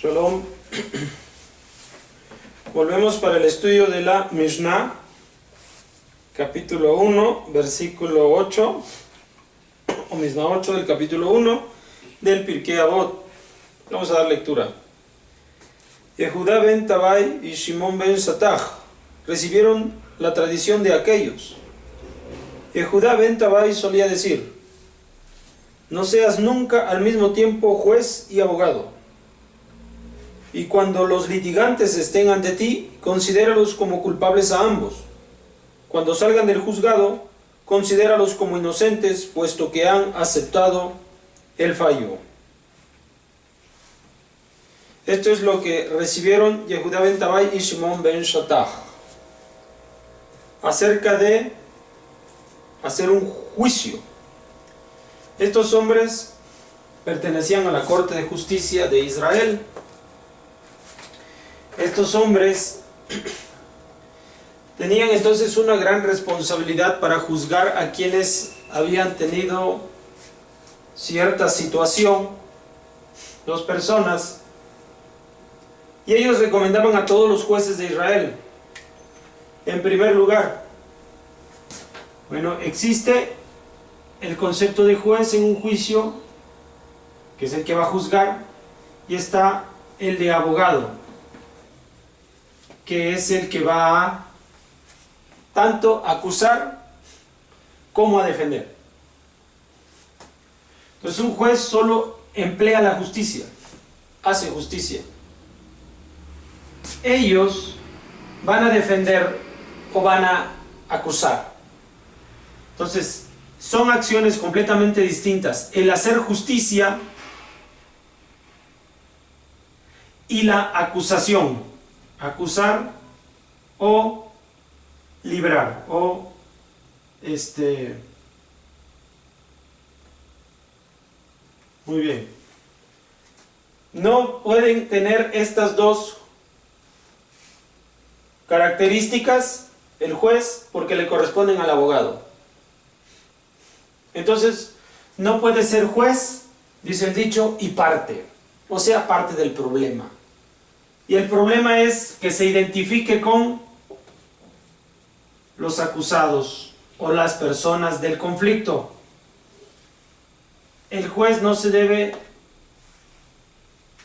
Shalom. Volvemos para el estudio de la Mishnah, capítulo 1, versículo 8, o Mishnah 8 del capítulo 1 del Pirkei Avot. Vamos a dar lectura. Yehudá ben Tabai y Shimon ben Satach recibieron la tradición de aquellos. Yehudá ben Tabai solía decir: no seas nunca al mismo tiempo juez y abogado. Y cuando los litigantes estén ante ti, considéralos como culpables a ambos. Cuando salgan del juzgado, considéralos como inocentes, puesto que han aceptado el fallo. Esto es lo que recibieron Yehudá ben Tabai y Shimon ben Satach acerca de hacer un juicio. Estos hombres pertenecían a la Corte de Justicia de Israel. Estos hombres tenían entonces una gran responsabilidad para juzgar a quienes habían tenido cierta situación, dos personas, y ellos recomendaban a todos los jueces de Israel. En primer lugar, existe el concepto de juez en un juicio, que es el que va a juzgar, y está el de abogado, que es el que va a tanto acusar como a defender. Entonces un juez solo emplea la justicia, hace justicia. Ellos van a defender o van a acusar. Entonces son acciones completamente distintas: el hacer justicia y la acusación. Acusar o librar o muy bien. No pueden tener estas dos características el juez porque le corresponden al abogado. Entonces no puede ser juez, dice el dicho, y parte, o sea, parte del problema. Y el problema es que se identifique con los acusados o las personas del conflicto. El juez no se debe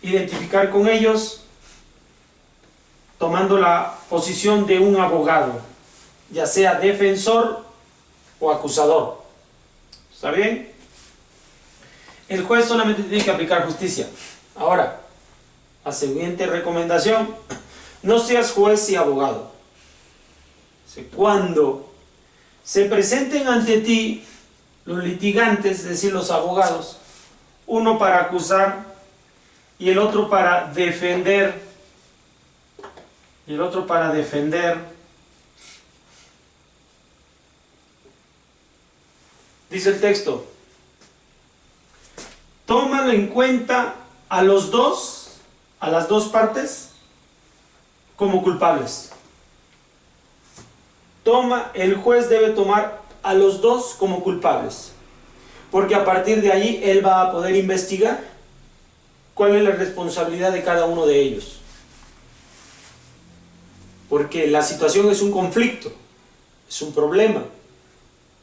identificar con ellos tomando la posición de un abogado, ya sea defensor o acusador. ¿Está bien? El juez solamente tiene que aplicar justicia. Ahora, la siguiente recomendación: no seas juez y abogado. Cuando se presenten ante ti los litigantes, es decir, los abogados, uno para acusar y el otro para defender, dice el texto, tómalo en cuenta a las dos partes como culpables. El juez debe tomar a los dos como culpables, porque a partir de allí él va a poder investigar cuál es la responsabilidad de cada uno de ellos, porque la situación es un conflicto, es un problema,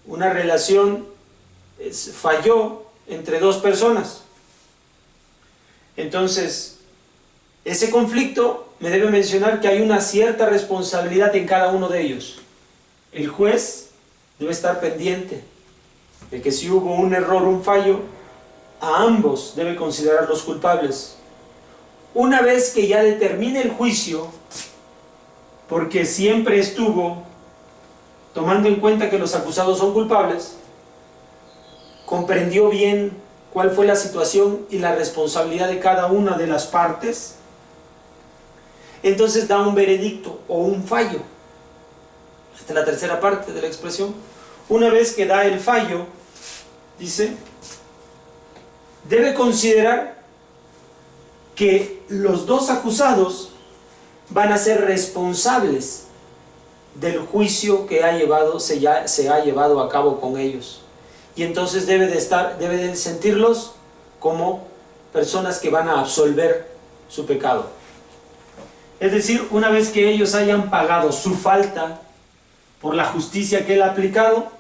una relación falló entre dos personas. Entonces, ese conflicto me debe mencionar que hay una cierta responsabilidad en cada uno de ellos. El juez debe estar pendiente de que si hubo un error, un fallo, a ambos debe considerarlos culpables. Una vez que ya determine el juicio, porque siempre estuvo tomando en cuenta que los acusados son culpables, comprendió bien cuál fue la situación y la responsabilidad de cada una de las partes, entonces da un veredicto o un fallo. Esta es la tercera parte de la expresión. Una vez que da el fallo, dice, debe considerar que los dos acusados van a ser responsables del juicio que se ha llevado a cabo con ellos. Y entonces debe de sentirlos como personas que van a absolver su pecado. Es decir, una vez que ellos hayan pagado su falta por la justicia que Él ha aplicado,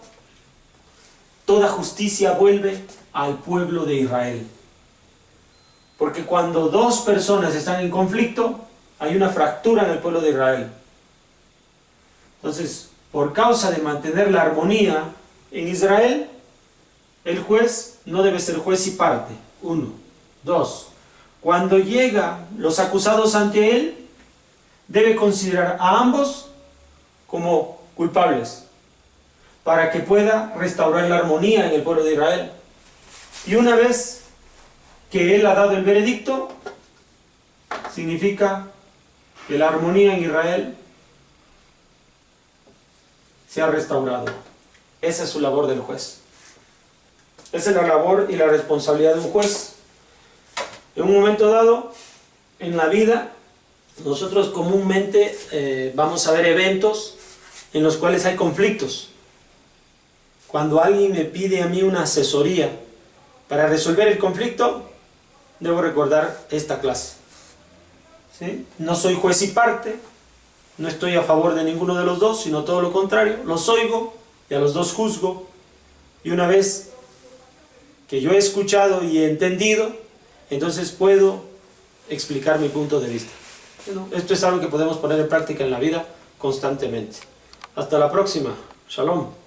toda justicia vuelve al pueblo de Israel. Porque cuando dos personas están en conflicto, hay una fractura en el pueblo de Israel. Entonces, por causa de mantener la armonía en Israel, el juez no debe ser juez y parte. 1. 2. Cuando llegan los acusados ante él, debe considerar a ambos como culpables, para que pueda restaurar la armonía en el pueblo de Israel. Y una vez que él ha dado el veredicto, significa que la armonía en Israel se ha restaurado. Esa es su labor del juez. Esa es la labor y la responsabilidad de un juez. En un momento dado, en la vida, nosotros comúnmente vamos a ver eventos en los cuales hay conflictos. Cuando alguien me pide a mí una asesoría para resolver el conflicto, debo recordar esta clase. ¿Sí? No soy juez y parte, no estoy a favor de ninguno de los dos, sino todo lo contrario. Los oigo y a los dos juzgo. Y una vez que yo he escuchado y he entendido, entonces puedo explicar mi punto de vista. Bueno, esto es algo que podemos poner en práctica en la vida constantemente. Hasta la próxima. Shalom.